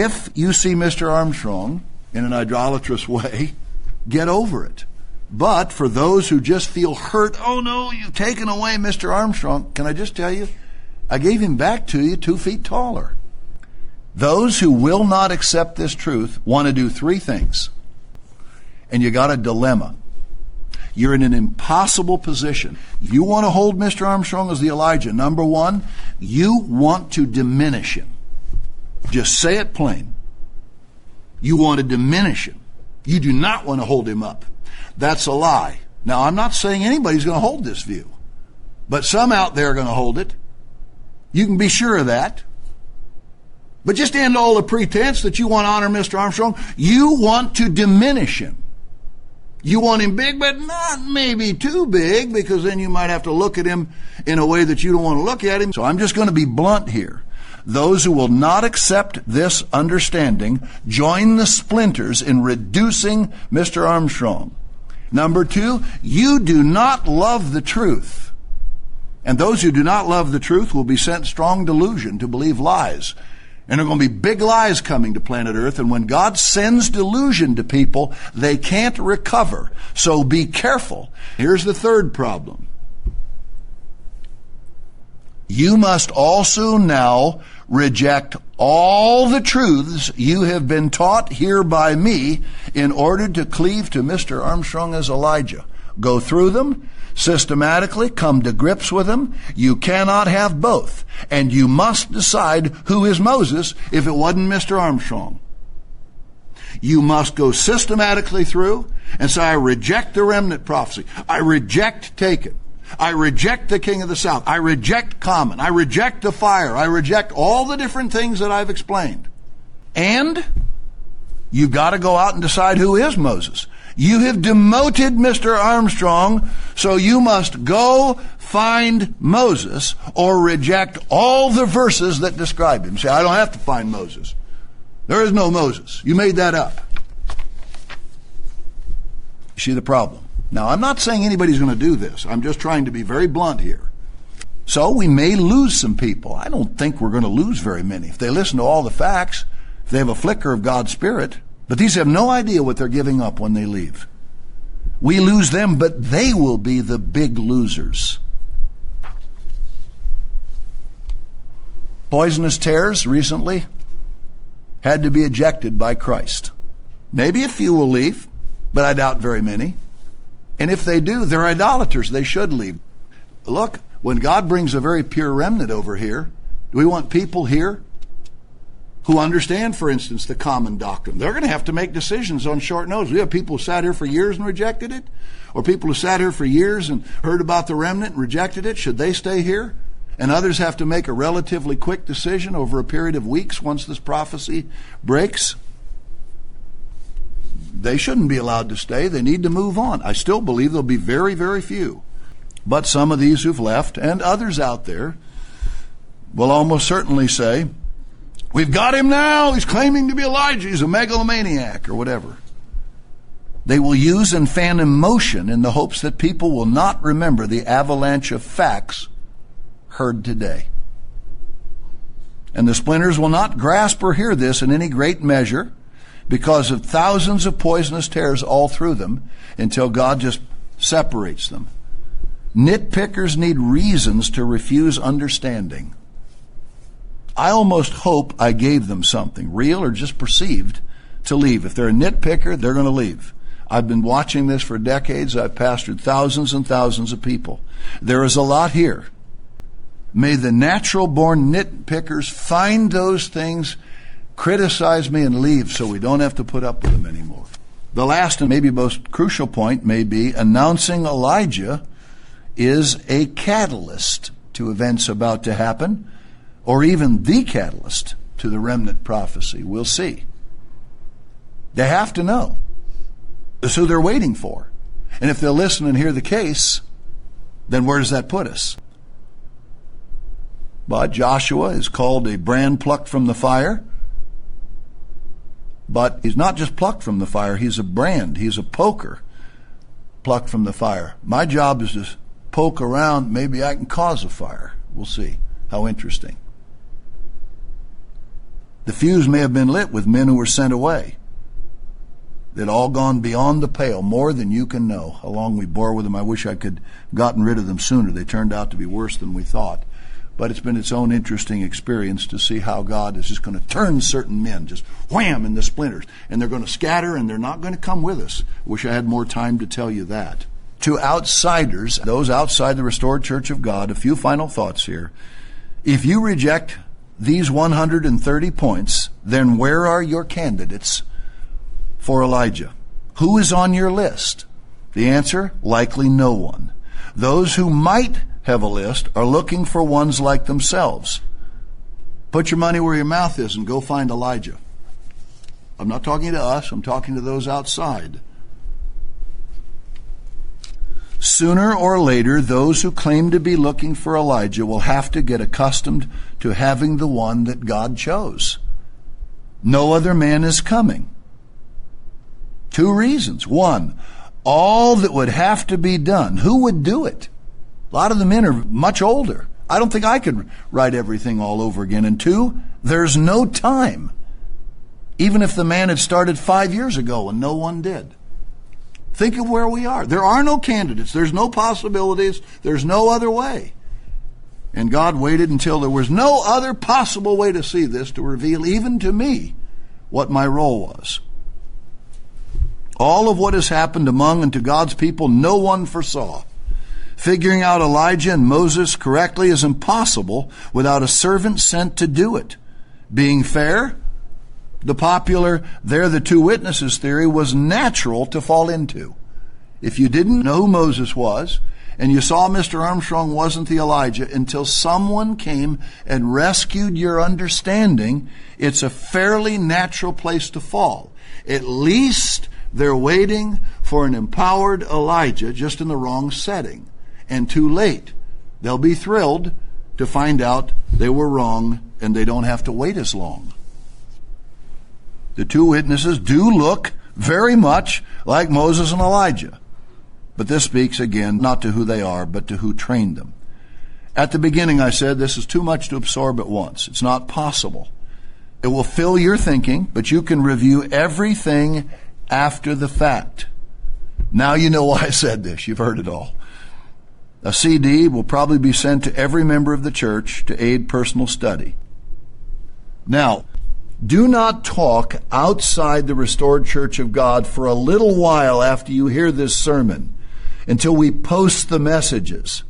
If you see Mr. Armstrong in an idolatrous way, get over it. But for those who just feel hurt, oh no, you've taken away Mr. Armstrong, can I just tell you, I gave him back to you 2 feet taller. Those who will not accept this truth want to do 3 things. And you got a dilemma. You're in an impossible position. You want to hold Mr. Armstrong as the Elijah. Number 1, you want to diminish him. Just say it plain. You want to diminish him. You do not want to hold him up. That's a lie. Now, I'm not saying anybody's going to hold this view, but some out there are going to hold it. You can be sure of that. But just end all the pretense that you want to honor Mr. Armstrong. You want to diminish him. You want him big, but not maybe too big, because then you might have to look at him in a way that you don't want to look at him. So I'm just going to be blunt here. Those who will not accept this understanding join the splinters in reducing Mr. Armstrong. Number 2, you do not love the truth. And those who do not love the truth will be sent strong delusion to believe lies. And there are going to be big lies coming to planet Earth. And when God sends delusion to people, they can't recover. So be careful. Here's the 3rd problem. You must also now reject all the truths you have been taught here by me in order to cleave to Mr. Armstrong as Elijah. Go through them systematically, come to grips with them. You cannot have both. And you must decide who is Moses if it wasn't Mr. Armstrong. You must go systematically through and say, I reject the remnant prophecy. I reject Taken. I reject the king of the south. I reject common. I reject the fire. I reject all the different things that I've explained. And you've got to go out and decide who is Moses. You have demoted Mr. Armstrong, so you must go find Moses or reject all the verses that describe him. Say, I don't have to find Moses. There is no Moses. You made that up. You see the problem? Now, I'm not saying anybody's going to do this. I'm just trying to be very blunt here. So we may lose some people. I don't think we're going to lose very many. If they listen to all the facts, if they have a flicker of God's Spirit, but these have no idea what they're giving up when they leave. We lose them, but they will be the big losers. Poisonous tares recently had to be ejected by Christ. Maybe a few will leave, but I doubt very many. And if they do, they're idolaters. They should leave. Look, when God brings a very pure remnant over here, do we want people here who understand, for instance, the common doctrine? They're going to have to make decisions on short notice. We have people who sat here for years and rejected it, or people who sat here for years and heard about the remnant and rejected it. Should they stay here? And others have to make a relatively quick decision over a period of weeks once this prophecy breaks. They shouldn't be allowed to stay. They need to move on. I still believe there'll be very, very few. But some of these who've left, and others out there, will almost certainly say, we've got him now. He's claiming to be Elijah. He's a megalomaniac or whatever. They will use and fan emotion in the hopes that people will not remember the avalanche of facts heard today. And the splinters will not grasp or hear this in any great measure because of thousands of poisonous tares all through them until God just separates them. Nitpickers need reasons to refuse understanding. I almost hope I gave them something, real or just perceived, to leave. If they're a nitpicker, they're going to leave. I've been watching this for decades. I've pastored thousands and thousands of people. There is a lot here. May the natural-born nitpickers find those things, criticize me, and leave so we don't have to put up with them anymore. The last and maybe most crucial point may be announcing Elijah is a catalyst to events about to happen, or even the catalyst to the remnant prophecy. We'll see. They have to know. That's who they're waiting for. And if they'll listen and hear the case, then where does that put us? But Joshua is called a brand plucked from the fire. But he's not just plucked from the fire, he's a brand. He's a poker plucked from the fire. My job is to poke around. Maybe I can cause a fire. We'll see. How interesting. The fuse may have been lit with men who were sent away. They'd all gone beyond the pale, more than you can know. How long we bore with them. I wish I could gotten rid of them sooner. They turned out to be worse than we thought. But it's been its own interesting experience to see how God is just going to turn certain men, just wham, in the splinters. And they're going to scatter, and they're not going to come with us. Wish I had more time to tell you that. To outsiders, those outside the restored church of God, a few final thoughts here. If you reject these 130 points, then where are your candidates for Elijah? Who is on your list? The answer, likely no one. Those who might have a list are looking for ones like themselves. Put your money where your mouth is and go find Elijah. I'm not talking to us, I'm talking to those outside. Sooner or later, those who claim to be looking for Elijah will have to get accustomed to having the one that God chose. No other man is coming. 2 reasons. 1, all that would have to be done. Who would do it? A lot of the men are much older. I don't think I could write everything all over again. And 2, there's no time. Even if the man had started 5 years ago and no one did. Think of where we are. There are no candidates. There's no possibilities. There's no other way. And God waited until there was no other possible way to see this to reveal even to me what my role was. All of what has happened among and to God's people, no one foresaw. Figuring out Elijah and Moses correctly is impossible without a servant sent to do it. Being fair, the popular, they're the 2 witnesses theory was natural to fall into. If you didn't know who Moses was, and you saw Mr. Armstrong wasn't the Elijah until someone came and rescued your understanding, it's a fairly natural place to fall. At least they're waiting for an empowered Elijah, just in the wrong setting. And too late. They'll be thrilled to find out they were wrong and they don't have to wait as long. The 2 witnesses do look very much like Moses and Elijah. But this speaks again not to who they are, but to who trained them. At the beginning I said this is too much to absorb at once. It's not possible. It will fill your thinking, but you can review everything after the fact. Now you know why I said this. You've heard it all. A CD will probably be sent to every member of the church to aid personal study. Now, do not talk outside the restored church of God for a little while after you hear this sermon, until we post the messages.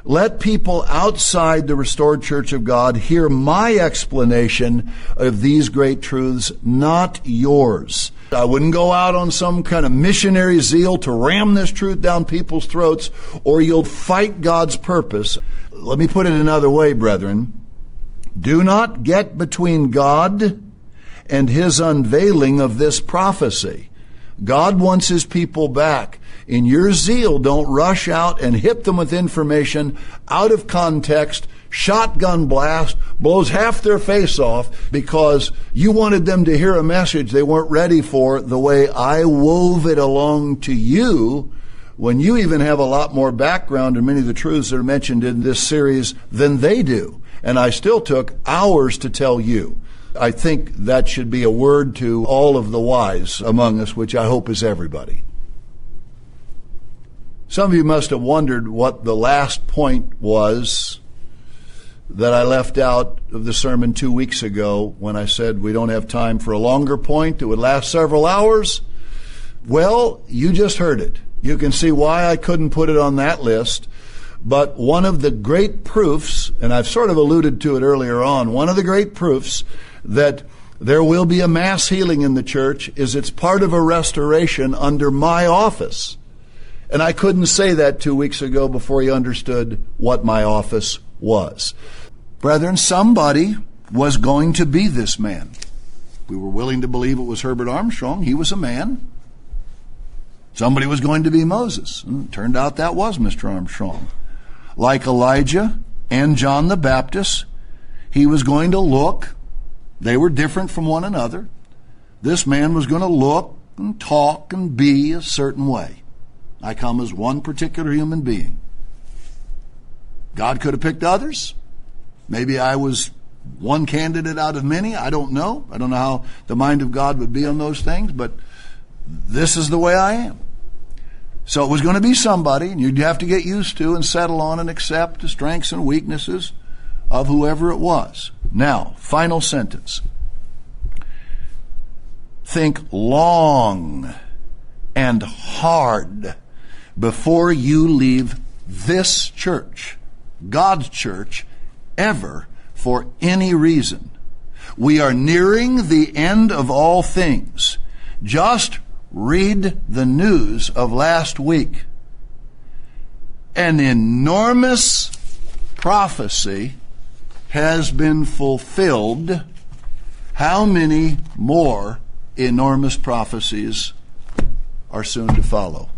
Let people outside the restored church of God hear my explanation of these great truths, not yours. I wouldn't go out on some kind of missionary zeal to ram this truth down people's throats, or you'll fight God's purpose. Let me put it another way, brethren. Do not get between God and His unveiling of this prophecy. God wants His people back. In your zeal, don't rush out and hit them with information out of context, shotgun blast, blows half their face off because you wanted them to hear a message they weren't ready for the way I wove it along to you, when you even have a lot more background in many of the truths that are mentioned in this series than they do. And I still took hours to tell you. I think that should be a word to all of the wise among us, which I hope is everybody. Some of you must have wondered what the last point was that I left out of the sermon 2 weeks ago when I said we don't have time for a longer point that would last several hours. Well, you just heard it. You can see why I couldn't put it on that list. But one of the great proofs, and I've sort of alluded to it earlier on, one of the great proofs that there will be a mass healing in the church is it's part of a restoration under my office. And I couldn't say that 2 weeks ago before you understood what my office was. Brethren, somebody was going to be this man. We were willing to believe it was Herbert Armstrong. He was a man. Somebody was going to be Moses. And it turned out that was Mr. Armstrong. Like Elijah and John the Baptist, he was going to look. They were different from one another. This man was going to look and talk and be a certain way. I come as one particular human being. God could have picked others. Maybe I was one candidate out of many. I don't know. I don't know how the mind of God would be on those things, but this is the way I am. So it was going to be somebody, and you'd have to get used to and settle on and accept the strengths and weaknesses of whoever it was. Now, final sentence. Think long and hard before you leave this church, God's church, ever for any reason. We are nearing the end of all things. Just read the news of last week. An enormous prophecy has been fulfilled. How many more enormous prophecies are soon to follow?